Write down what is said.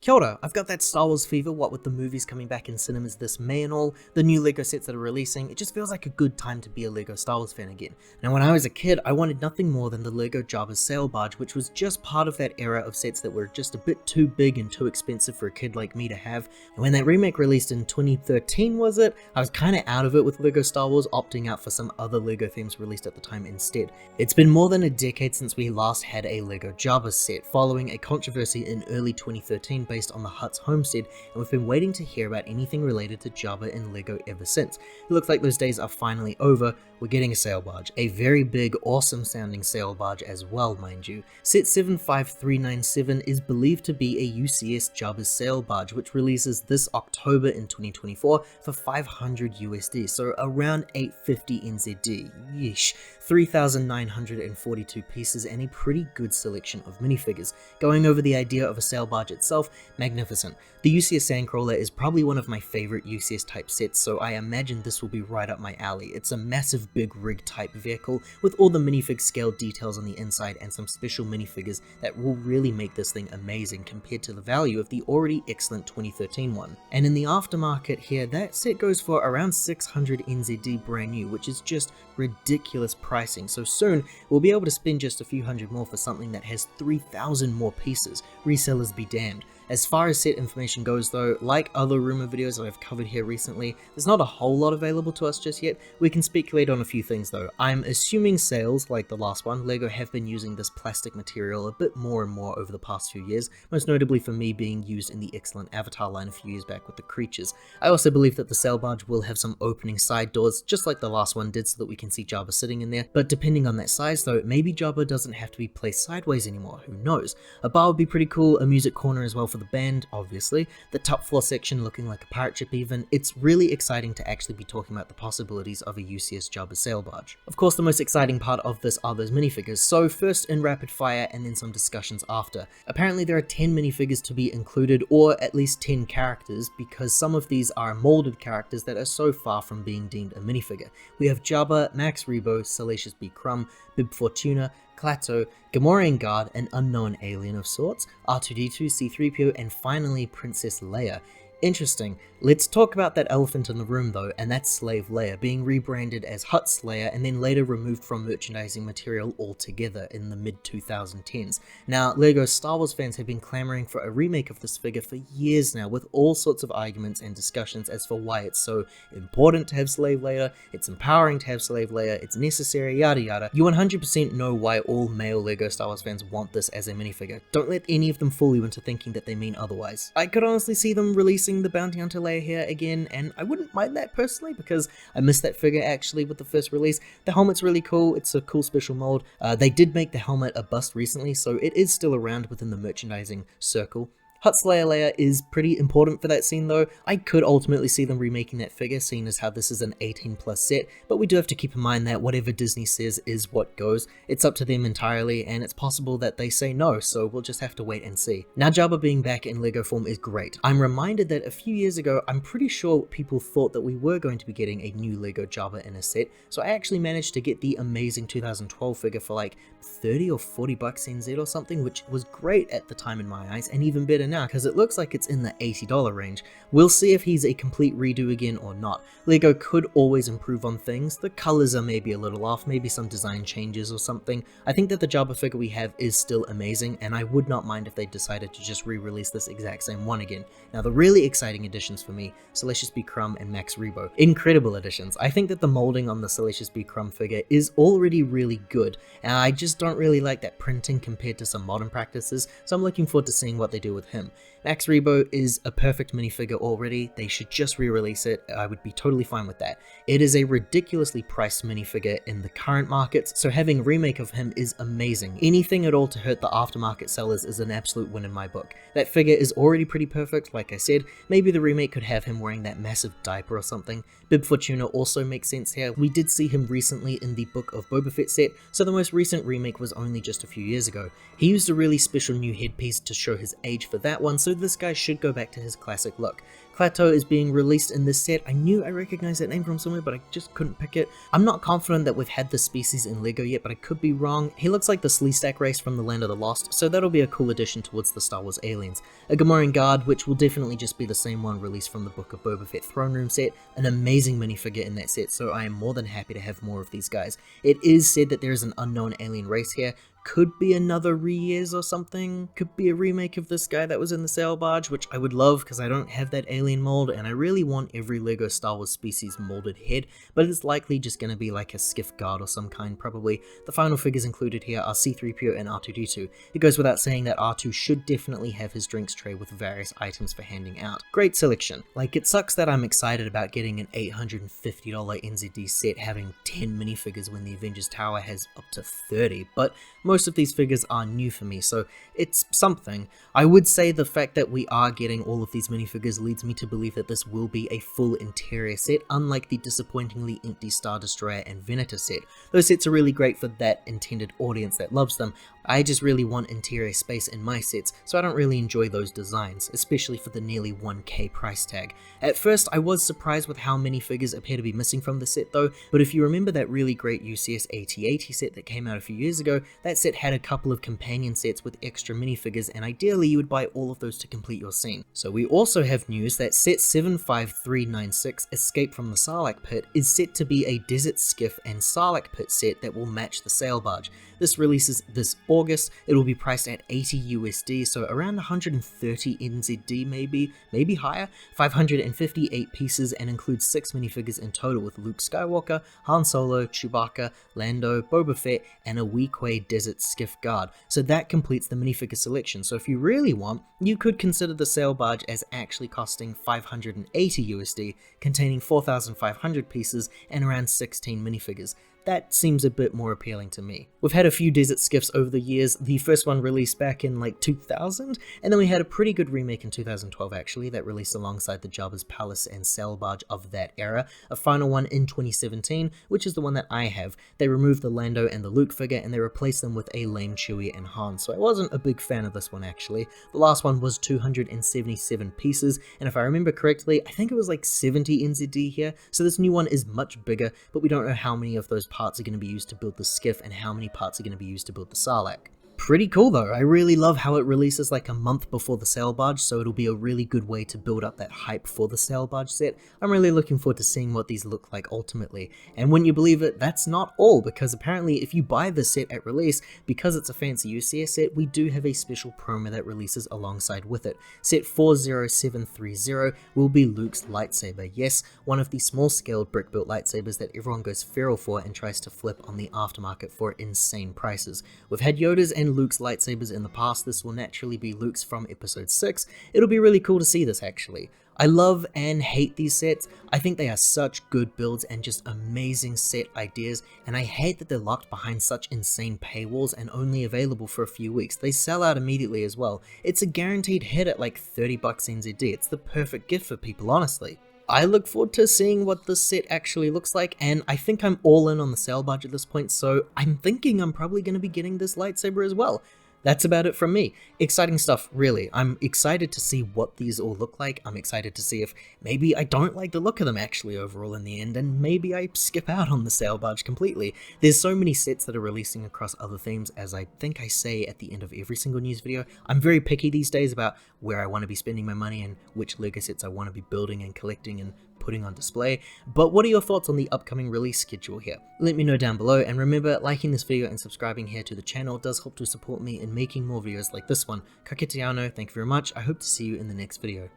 Kia ora, I've got that Star Wars fever, what with the movies coming back in cinemas this May and all, the new LEGO sets that are releasing, it just feels like a good time to be a LEGO Star Wars fan again. Now when I was a kid, I wanted nothing more than the LEGO Jabba's Sail Barge, which was just part of that era of sets that were just a bit too big and too expensive for a kid like me to have. And when that remake released in 2013 was it, I was kinda out of it with LEGO Star Wars, opting out for some other LEGO themes released at the time instead. It's been more than a decade since we last had a LEGO Jabba set, following a controversy in early 2013 based on the Hutt's homestead, and we've been waiting to hear about anything related to Jabba in LEGO ever since. It looks like those days are finally over. We're getting a sail barge, a very big, awesome sounding sail barge as well, mind you. Set 75397 is believed to be a UCS Jabba's sail barge, which releases this October in 2024 for 500 USD, so around 850 NZD. Yeesh. 3,942 pieces and a pretty good selection of minifigures. Going over the idea of a sail barge itself, magnificent. The UCS Sandcrawler is probably one of my favorite UCS type sets, so I imagine this will be right up my alley. It's a massive big rig type vehicle with all the minifig scale details on the inside and some special minifigures that will really make this thing amazing compared to the value of the already excellent 2013 one. And in the aftermarket here, that set goes for around 600 NZD brand new, which is just ridiculous pricing, so soon we'll be able to spend just a few hundred more for something that has 3,000 more pieces. Resellers be damned. As far as set information goes though, like other rumor videos that I've covered here recently, there's not a whole lot available to us just yet. We can speculate on a few things though. I'm assuming sales, like the last one, LEGO have been using this plastic material a bit more and more over the past few years, most notably for me being used in the excellent Avatar line a few years back with the creatures. I also believe that the sail barge will have some opening side doors, just like the last one did, so that we can see Jabba sitting in there, but depending on that size though, maybe Jabba doesn't have to be placed sideways anymore, who knows. A bar would be pretty cool, a music corner as well for the band, obviously, the top floor section looking like a pirate ship even. It's really exciting to actually be talking about the possibilities of a UCS Jabba sail barge. Of course, the most exciting part of this are those minifigures, so first in rapid fire and then some discussions after. Apparently there are 10 minifigures to be included, or at least 10 characters, because some of these are molded characters that are so far from being deemed a minifigure. We have Jabba, Max Rebo, Salacious B. Crumb, Bib Fortuna, Klaatu, Gamorrean Guard, an unknown alien of sorts, R2-D2, C-3PO, and finally Princess Leia. Interesting. Let's talk about that elephant in the room though, and that's Slave Leia, being rebranded as Huttslayer and then later removed from merchandising material altogether in the mid-2010s. Now, LEGO Star Wars fans have been clamoring for a remake of this figure for years now, with all sorts of arguments and discussions as for why it's so important to have Slave Leia, it's empowering to have Slave Leia, it's necessary, yada yada. You 100% know why all male LEGO Star Wars fans want this as a minifigure. Don't let any of them fool you into thinking that they mean otherwise. I could honestly see them releasing the Bounty Hunter Leia here again, and I wouldn't mind that personally because I missed that figure actually with the first release. The helmet's really cool, it's a cool special mold. They did make the helmet a bust recently, so it is still around within the merchandising circle. Huttslayer Leia is pretty important for that scene though. I could ultimately see them remaking that figure, seeing as how this is an 18+ set, but we do have to keep in mind that whatever Disney says is what goes. It's up to them entirely, and it's possible that they say no, so we'll just have to wait and see. Now, Jabba being back in LEGO form is great. I'm reminded that a few years ago, I'm pretty sure people thought that we were going to be getting a new LEGO Jabba in a set, so I actually managed to get the amazing 2012 figure for like 30 or 40 bucks NZ or something, which was great at the time in my eyes, and even better now because it looks like it's in the $80 range. We'll see if he's a complete redo again or not. LEGO could always improve on things. The colors are maybe a little off, maybe some design changes or something. I think that the Jabba figure we have is still amazing, and I would not mind if they decided to just re-release this exact same one again. Now, the really exciting additions for me, Salacious B. Crumb and Max Rebo. Incredible additions. I think that the molding on the Salacious B. Crumb figure is already really good, and I just don't really like that printing compared to some modern practices, so I'm looking forward to seeing what they do with him. Max Rebo is a perfect minifigure already. They should just re-release it. I would be totally fine with that. It is a ridiculously priced minifigure in the current markets, so having a remake of him is amazing. Anything at all to hurt the aftermarket sellers is an absolute win in my book. That figure is already pretty perfect, like I said. Maybe the remake could have him wearing that massive diaper or something. Bib Fortuna also makes sense here. We did see him recently in the Book of Boba Fett set, so the most recent remake was only just a few years ago. He used a really special new headpiece to show his age for that, that one, so this guy should go back to his classic look. Klaatu is being released in this set. I knew I recognized that name from somewhere, but I just couldn't pick it. I'm not confident that we've had this species in LEGO yet, but I could be wrong. He looks like the Sleestack race from the Land of the Lost, so that'll be a cool addition towards the Star Wars aliens. A Gamorrean guard, which will definitely just be the same one released from the Book of Boba Fett Throne Room set. An amazing minifigure in that set, so I am more than happy to have more of these guys. It is said that there is an unknown alien race here. Could be another Reyes or something, could be a remake of this guy that was in the Sail Barge, which I would love because I don't have that alien mold and I really want every LEGO Star Wars species molded head, but it's likely just going to be like a skiff guard or some kind probably. The final figures included here are C-3PO and R2-D2. It goes without saying that R2 should definitely have his drinks tray with various items for handing out. Great selection. Like, it sucks that I'm excited about getting an $850 NZD set having 10 minifigures when the Avengers Tower has up to 30, but most of these figures are new for me, so it's something. I would say the fact that we are getting all of these minifigures leads me to believe that this will be a full interior set, unlike the disappointingly empty Star Destroyer and Venator set. Those sets are really great for that intended audience that loves them. I just really want interior space in my sets, so I don't really enjoy those designs, especially for the nearly 1k price tag. At first, I was surprised with how many figures appear to be missing from the set though, but if you remember that really great UCS AT-AT set that came out a few years ago, that set had a couple of companion sets with extra minifigures, and ideally you would buy all of those to complete your scene. So we also have news that set 75396, Escape from the Sarlacc Pit, is set to be a Desert Skiff and Sarlacc Pit set that will match the Sail Barge. This releases this August. It will be priced at 80 USD, so around 130 NZD maybe higher, 558 pieces, and includes 6 minifigures in total with Luke Skywalker, Han Solo, Chewbacca, Lando, Boba Fett, and a Weequay Desert Skiff Guard. So that completes the minifigure selection, so if you really want, you could consider the Sail Barge as actually costing 580 USD, containing 4,500 pieces and around 16 minifigures. That seems a bit more appealing to me. We've had a few desert skiffs over the years, the first one released back in like 2000, and then we had a pretty good remake in 2012 actually, that released alongside the Jabba's Palace and Sail Barge of that era. A final one in 2017, which is the one that I have. They removed the Lando and the Luke figure and they replaced them with a lame Chewie and Han, so I wasn't a big fan of this one actually. The last one was 277 pieces, and if I remember correctly, I think it was like 70 NZD here, so this new one is much bigger, but we don't know how many of those parts are going to be used to build the skiff and how many parts are going to be used to build the Sarlacc. Pretty cool though. I really love how it releases like a month before the Sail Barge, so it'll be a really good way to build up that hype for the Sail Barge set. I'm really looking forward to seeing what these look like ultimately. And wouldn't you believe it, that's not all, because apparently if you buy this set at release, because it's a fancy UCS set, we do have a special promo that releases alongside with it. Set 40730 will be Luke's lightsaber. Yes, one of the small-scaled brick-built lightsabers that everyone goes feral for and tries to flip on the aftermarket for insane prices. We've had Yoda's and Luke's lightsabers in the past. This will naturally be Luke's from episode 6. It'll be really cool to see this actually. I love and hate these sets. I think they are such good builds and just amazing set ideas, and I hate that they're locked behind such insane paywalls and only available for a few weeks. They sell out immediately as well. It's a guaranteed hit at like 30 bucks NZD. It's the perfect gift for people, honestly. I look forward to seeing what this set actually looks like, and I think I'm all in on the Sail Barge at this point, so I'm thinking I'm probably going to be getting this lightsaber as well. That's about it from me. Exciting stuff, really. I'm excited to see what these all look like. I'm excited to see if maybe I don't like the look of them actually overall in the end, and maybe I skip out on the Sail Barge completely. There's so many sets that are releasing across other themes, as I think I say at the end of every single news video. I'm very picky these days about where I want to be spending my money and which LEGO sets I want to be building and collecting and putting on display. But what are your thoughts on the upcoming release schedule here? Let me know down below, and remember, liking this video and subscribing here to the channel does help to support me in making more videos like this one. Copa-Khetanna, thank you very much. I hope to see you in the next video.